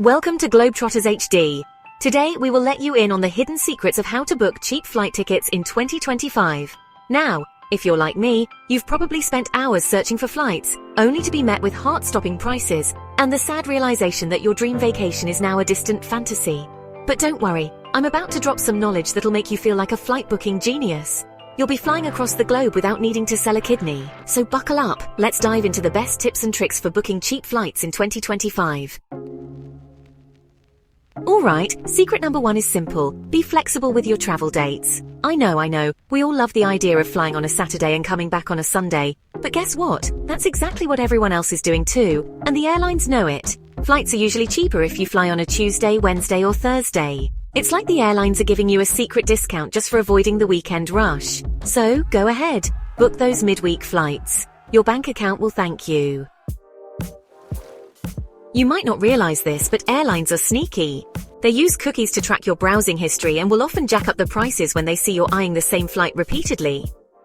Welcome to Globetrotters HD. Today we will let you in on the hidden secrets of how to book cheap flight tickets in 2025. Now, if you're like me, you've probably spent hours searching for flights, only to be met with heart-stopping prices, and the sad realization that your dream vacation is now a distant fantasy. But don't worry, I'm about to drop some knowledge that'll make you feel like a flight booking genius. You'll be flying across the globe without needing to sell a kidney. So buckle up, let's dive into the best tips and tricks for booking cheap flights in 2025. Alright, secret number 1 is simple. Be flexible with your travel dates. I know, we all love the idea of flying on a Saturday and coming back on a Sunday. But guess what? That's exactly what everyone else is doing too, and the airlines know it. Flights are usually cheaper if you fly on a Tuesday, Wednesday or Thursday. It's like the airlines are giving you a secret discount just for avoiding the weekend rush. So, go ahead. Book those midweek flights. Your bank account will thank you. You might not realize this, but airlines are sneaky. They use cookies to track your browsing history and will often jack up the prices when they see you're eyeing the same flight repeatedly.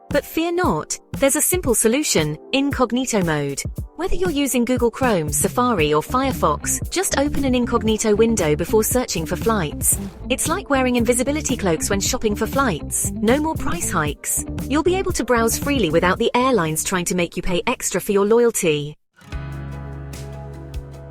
But fear not, there's a simple solution: incognito mode. Whether you're using Google Chrome, Safari or Firefox, just open an incognito window before searching for flights. It's like wearing invisibility cloaks when shopping for flights. No more price hikes. You'll be able to browse freely without the airlines trying to make you pay extra for your loyalty.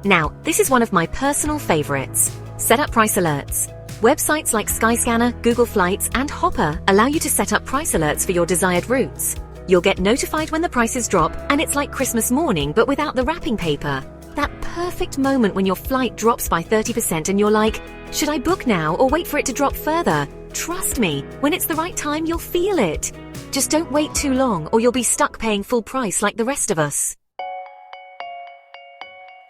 Now, this is one of my personal favorites. Set up price alerts. Websites like Skyscanner, Google Flights, and Hopper allow you to set up price alerts for your desired routes. You'll get notified when the prices drop, and it's like Christmas morning but without the wrapping paper. That perfect moment when your flight drops by 30% and you're like, should I book now or wait for it to drop further? Trust me, when it's the right time, you'll feel it. Just don't wait too long or you'll be stuck paying full price like the rest of us.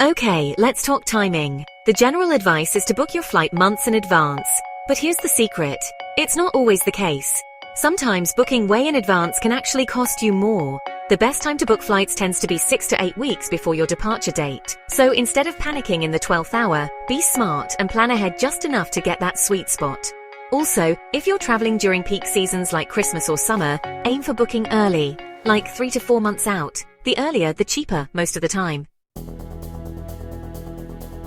Okay, let's talk timing. The general advice is to book your flight months in advance. But here's the secret. It's not always the case. Sometimes booking way in advance can actually cost you more. The best time to book flights tends to be 6 to 8 weeks before your departure date. So instead of panicking in the 12th hour, be smart and plan ahead just enough to get that sweet spot. Also, if you're traveling during peak seasons like Christmas or summer, aim for booking early, like 3 to 4 months out. The earlier, the cheaper, most of the time.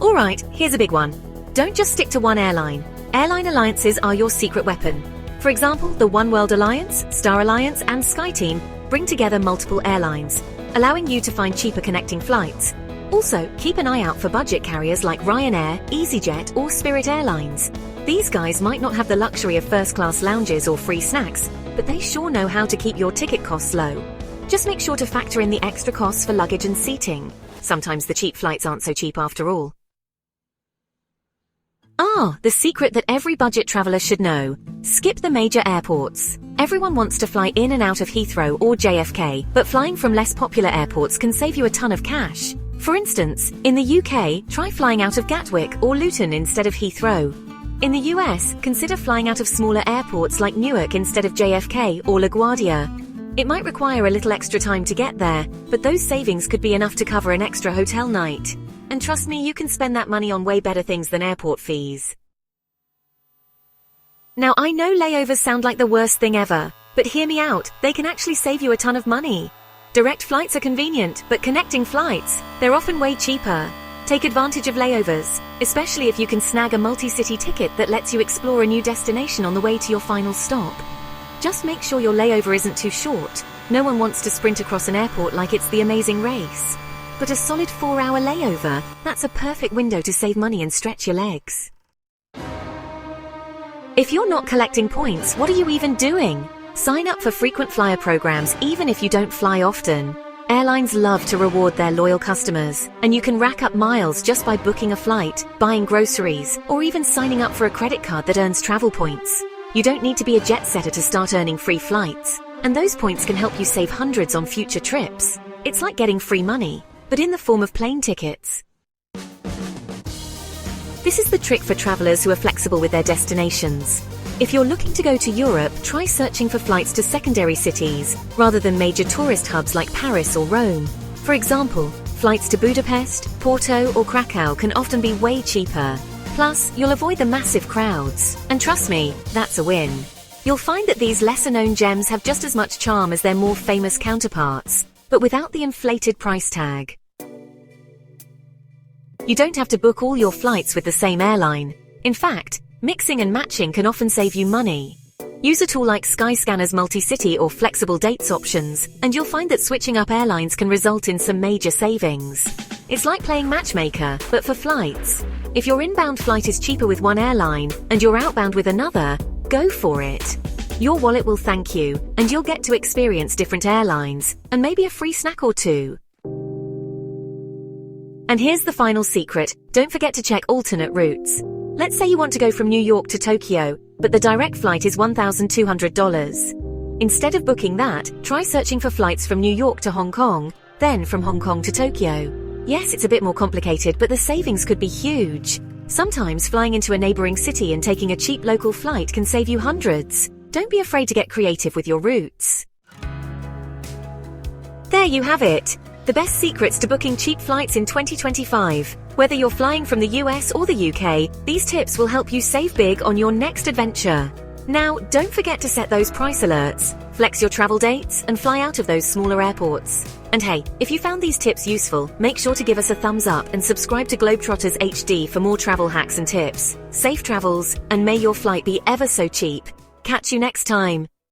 Alright, here's a big one. Don't just stick to one airline. Airline alliances are your secret weapon. For example, the One World Alliance, Star Alliance, and SkyTeam bring together multiple airlines, allowing you to find cheaper connecting flights. Also, keep an eye out for budget carriers like Ryanair, EasyJet, or Spirit Airlines. These guys might not have the luxury of first-class lounges or free snacks, but they sure know how to keep your ticket costs low. Just make sure to factor in the extra costs for luggage and seating. Sometimes the cheap flights aren't so cheap after all. The secret that every budget traveler should know. Skip the major airports. Everyone wants to fly in and out of Heathrow or JFK, but flying from less popular airports can save you a ton of cash. For instance, in the UK, try flying out of Gatwick or Luton instead of Heathrow. In the US, consider flying out of smaller airports like Newark instead of JFK or LaGuardia. It might require a little extra time to get there, but those savings could be enough to cover an extra hotel night. And trust me, you can spend that money on way better things than airport fees. Now, I know layovers sound like the worst thing ever, but hear me out, they can actually save you a ton of money. Direct flights are convenient, but connecting flights, they're often way cheaper. Take advantage of layovers, especially if you can snag a multi-city ticket that lets you explore a new destination on the way to your final stop. Just make sure your layover isn't too short. No one wants to sprint across an airport like it's the Amazing Race. But a solid 4-hour layover, that's a perfect window to save money and stretch your legs. If you're not collecting points, what are you even doing? Sign up for frequent flyer programs even if you don't fly often. Airlines love to reward their loyal customers, and you can rack up miles just by booking a flight, buying groceries, or even signing up for a credit card that earns travel points. You don't need to be a jet setter to start earning free flights, and those points can help you save hundreds on future trips. It's like getting free money, but in the form of plane tickets. This is the trick for travelers who are flexible with their destinations. If you're looking to go to Europe, try searching for flights to secondary cities, rather than major tourist hubs like Paris or Rome. For example, flights to Budapest, Porto, or Krakow can often be way cheaper. Plus, you'll avoid the massive crowds. And trust me, that's a win. You'll find that these lesser-known gems have just as much charm as their more famous counterparts, but without the inflated price tag. You don't have to book all your flights with the same airline. In fact, mixing and matching can often save you money. Use a tool like Skyscanner's multi-city or flexible dates options, and you'll find that switching up airlines can result in some major savings. It's like playing matchmaker, but for flights. If your inbound flight is cheaper with one airline, and you're outbound with another, go for it. Your wallet will thank you, and you'll get to experience different airlines, and maybe a free snack or two. And here's the final secret, don't forget to check alternate routes. Let's say you want to go from New York to Tokyo, but the direct flight is $1,200. Instead of booking that, try searching for flights from New York to Hong Kong, then from Hong Kong to Tokyo. Yes, it's a bit more complicated, but the savings could be huge. Sometimes flying into a neighboring city and taking a cheap local flight can save you hundreds. Don't be afraid to get creative with your routes. There you have it. The best secrets to booking cheap flights in 2025. Whether you're flying from the US or the UK, these tips will help you save big on your next adventure. Now, don't forget to set those price alerts, flex your travel dates, and fly out of those smaller airports. And hey, if you found these tips useful, make sure to give us a thumbs up and subscribe to Globetrotters HD for more travel hacks and tips. Safe travels, and may your flight be ever so cheap. Catch you next time.